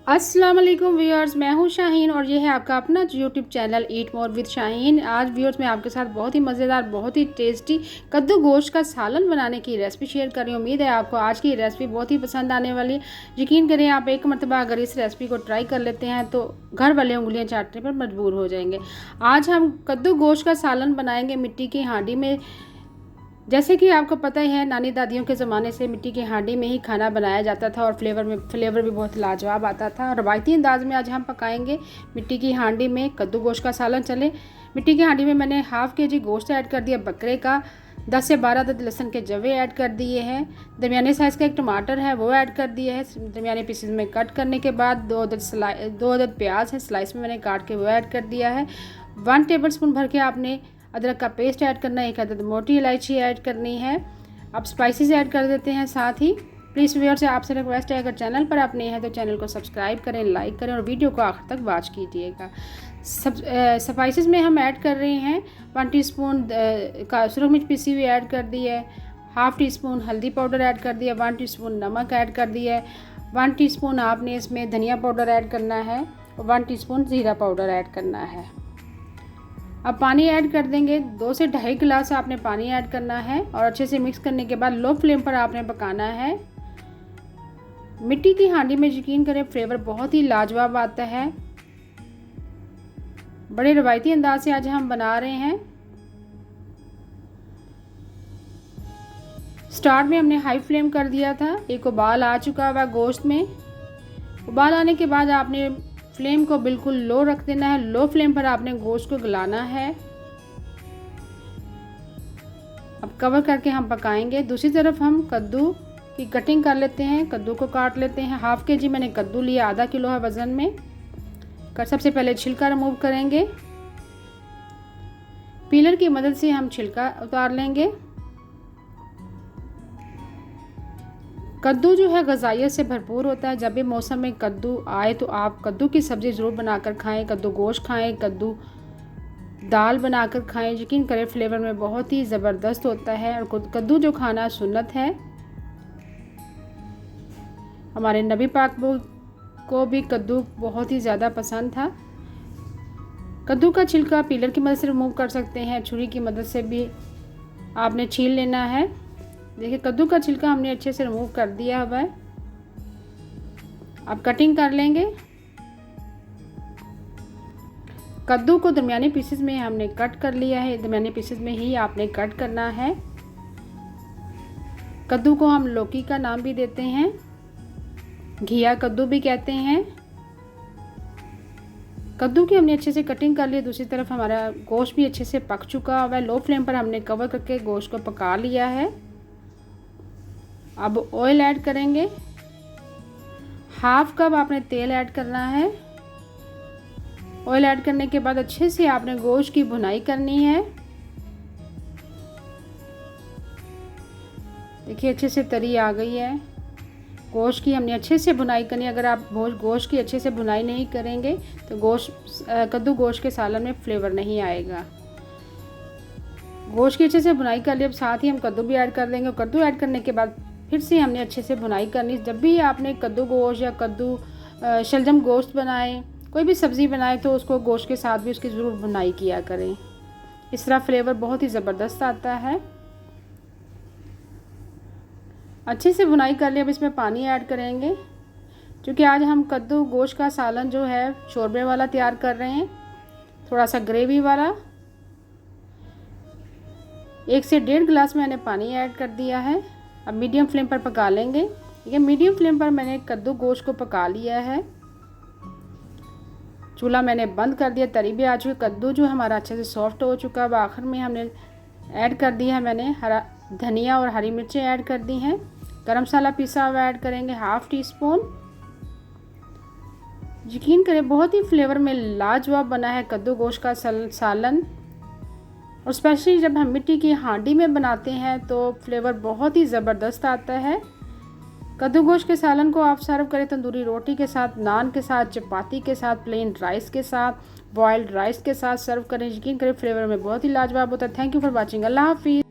अस्सलाम वालेकुम व्यूअर्स, मैं हूं शाहीन और ये है आपका अपना YouTube channel eat more with Shaheen. आज व्यूअर्स मैं आपके साथ बहुत ही मज़ेदार, बहुत ही टेस्टी कद्दू गोश्त का सालन बनाने की रेसिपी शेयर कर रही हूँ। उम्मीद है आपको आज की रेसिपी बहुत ही पसंद आने वाली है। यकीन करें, आप एक मरतबा अगर इस रेसिपी को ट्राई कर लेते हैं तो घर वाले उंगलियाँ चाटने पर मजबूर हो जाएंगे। आज हम कद्दू गोश्त का सालन बनाएंगे मिट्टी की हांडी में। जैसे कि आपको पता ही है, नानी दादियों के ज़माने से मिट्टी की हांडी में ही खाना बनाया जाता था और फ्लेवर भी बहुत लाजवाब आता था। रवायती अंदाज में आज हम पकाएंगे मिट्टी की हांडी में कद्दू गोश्त का सालन। चले, मिट्टी की हांडी में मैंने हाफ़ के जी गोश्त ऐड कर दिया बकरे का, 10 से 12 अदद लहसुन के जवे ऐड कर दिए हैं, दरमियाने साइज़ का एक टमाटर है वो ऐड कर दिया है दरमियाने पीसेस में कट करने के बाद। 2 अदद प्याज है स्लाइस में मैंने काट के वो ऐड कर दिया है। 1 टेबल स्पून भर के आपने अदरक का पेस्ट ऐड करना है, 1 अदद मोटी इलायची ऐड करनी है। अब स्पाइसेस ऐड कर देते हैं साथ ही। प्लीज़ व्यूअर्स से आपसे रिक्वेस्ट है, अगर चैनल पर आप नए हैं तो चैनल को सब्सक्राइब करें, लाइक करें और वीडियो को आखिर तक वॉच कीजिएगा। स्पाइसेस में हम ऐड कर रहे हैं 1 टीस्पून का सुरख मिर्च पिसी हुई ऐड कर दी है, हाफ़ टी स्पून हल्दी पाउडर ऐड कर दिया, 1 टीस्पून नमक ऐड कर दिया है, 1 टीस्पून आपने इसमें धनिया पाउडर ऐड करना है और 1 टीस्पून ज़ीरा पाउडर ऐड करना है। अब पानी ऐड कर देंगे, 2 से 2.5 गिलास आपने पानी ऐड करना है और अच्छे से मिक्स करने के बाद लो फ्लेम पर आपने पकाना है। मिट्टी की हांडी में यकीन करें फ्लेवर बहुत ही लाजवाब आता है। बड़े रवायती अंदाज से आज हम बना रहे हैं। स्टार्ट में हमने हाई फ्लेम कर दिया था, एक उबाल आ चुका हुआ गोश्त में। उबाल आने के बाद आपने फ्लेम को बिल्कुल लो रख देना है। लो फ्लेम पर आपने गोश्त को गलाना है। अब कवर करके हम पकाएंगे। दूसरी तरफ हम कद्दू की कटिंग कर लेते हैं, कद्दू को काट लेते हैं। हाफ़ के जी मैंने कद्दू लिया, आधा किलो है वज़न में। सबसे पहले छिलका रिमूव करेंगे, पीलर की मदद से हम छिलका उतार लेंगे। कद्दू जो है ग़िज़ाइयत से भरपूर होता है। जब भी मौसम में कद्दू आए तो आप कद्दू की सब्ज़ी ज़रूर बनाकर खाएं, कद्दू गोश्त खाएं, कद्दू दाल बनाकर खाएं। यकीन करें फ्लेवर में बहुत ही ज़बरदस्त होता है और कद्दू जो खाना सुन्नत है। हमारे नबी पाक को भी कद्दू बहुत ही ज़्यादा पसंद था। कद्दू का छिलका पीलर की मदद से रिमूव कर सकते हैं, छुरी की मदद से भी आपने छील लेना है। देखिए कद्दू का छिलका हमने अच्छे से रिमूव कर दिया हुआ है। अब कटिंग कर लेंगे। कद्दू को दरमियाने पीसेस में हमने कट कर लिया है, दरमियाने पीसेस में ही आपने कट करना है। कद्दू को हम लौकी का नाम भी देते हैं, घिया कद्दू भी कहते हैं। कद्दू की हमने अच्छे से कटिंग कर ली। दूसरी तरफ हमारा गोश्त भी अच्छे से पक चुका हुआ है। लो फ्लेम पर हमने कवर करके गोश्त को पका लिया है। अब ऑयल ऐड करेंगे, हाफ कप आपने तेल ऐड करना है। ऑयल ऐड करने के बाद अच्छे से आपने गोश्त की भुनाई करनी है। देखिए अच्छे से तरी आ गई है। गोश्त की हमने अच्छे से भुनाई करनी है। अगर आप गोश्त की अच्छे से भुनाई नहीं करेंगे तो कद्दू गोश्त के सालन में फ्लेवर नहीं आएगा। गोश्त की अच्छे से भुनाई कर ली। अब साथ ही हम कद्दू भी ऐड कर देंगे। कद्दू ऐड करने के बाद फिर से हमने अच्छे से भुनाई करनी। जब भी आपने कद्दू गोश्त या कद्दू शलजम गोश्त बनाए, कोई भी सब्ज़ी बनाए तो उसको गोश्त के साथ भी उसकी ज़रूर भुनाई किया करें। इस तरह फ्लेवर बहुत ही ज़बरदस्त आता है। अच्छे से भुनाई कर लिया। अब इसमें पानी ऐड करेंगे, क्योंकि आज हम कद्दू गोश्त का सालन जो है शोरबे वाला तैयार कर रहे हैं, थोड़ा सा ग्रेवी वाला। 1 से 1.5 गिलास मैंने पानी ऐड कर दिया है। अब मीडियम फ्लेम पर पका लेंगे। ये मीडियम फ्लेम पर मैंने कद्दू गोश्त को पका लिया है। चूल्हा मैंने बंद कर दिया। तरी भी आ चुकी, कद्दू जो हमारा अच्छे से सॉफ्ट हो चुका है। आखिर में हमने ऐड कर दिया है, मैंने हरा धनिया और हरी मिर्चें ऐड कर दी हैं। गरम मसाला पिसा हुआ ऐड करेंगे, हाफ़ टी स्पून। यकीन करें बहुत ही फ्लेवर में लाजवाब बना है कद्दू गोश्त का सालन। और स्पेशली जब हम मिट्टी की हांडी में बनाते हैं तो फ्लेवर बहुत ही ज़बरदस्त आता है। कद्दू गोश्त के सालन को आप सर्व करें तंदूरी रोटी के साथ, नान के साथ, चपाती के साथ, प्लेन राइस के साथ, बॉयल्ड राइस के साथ सर्व करें। यकीन करें फ्लेवर में बहुत ही लाजवाब होता है। Thank you for watching. अल्लाह हाफिज़।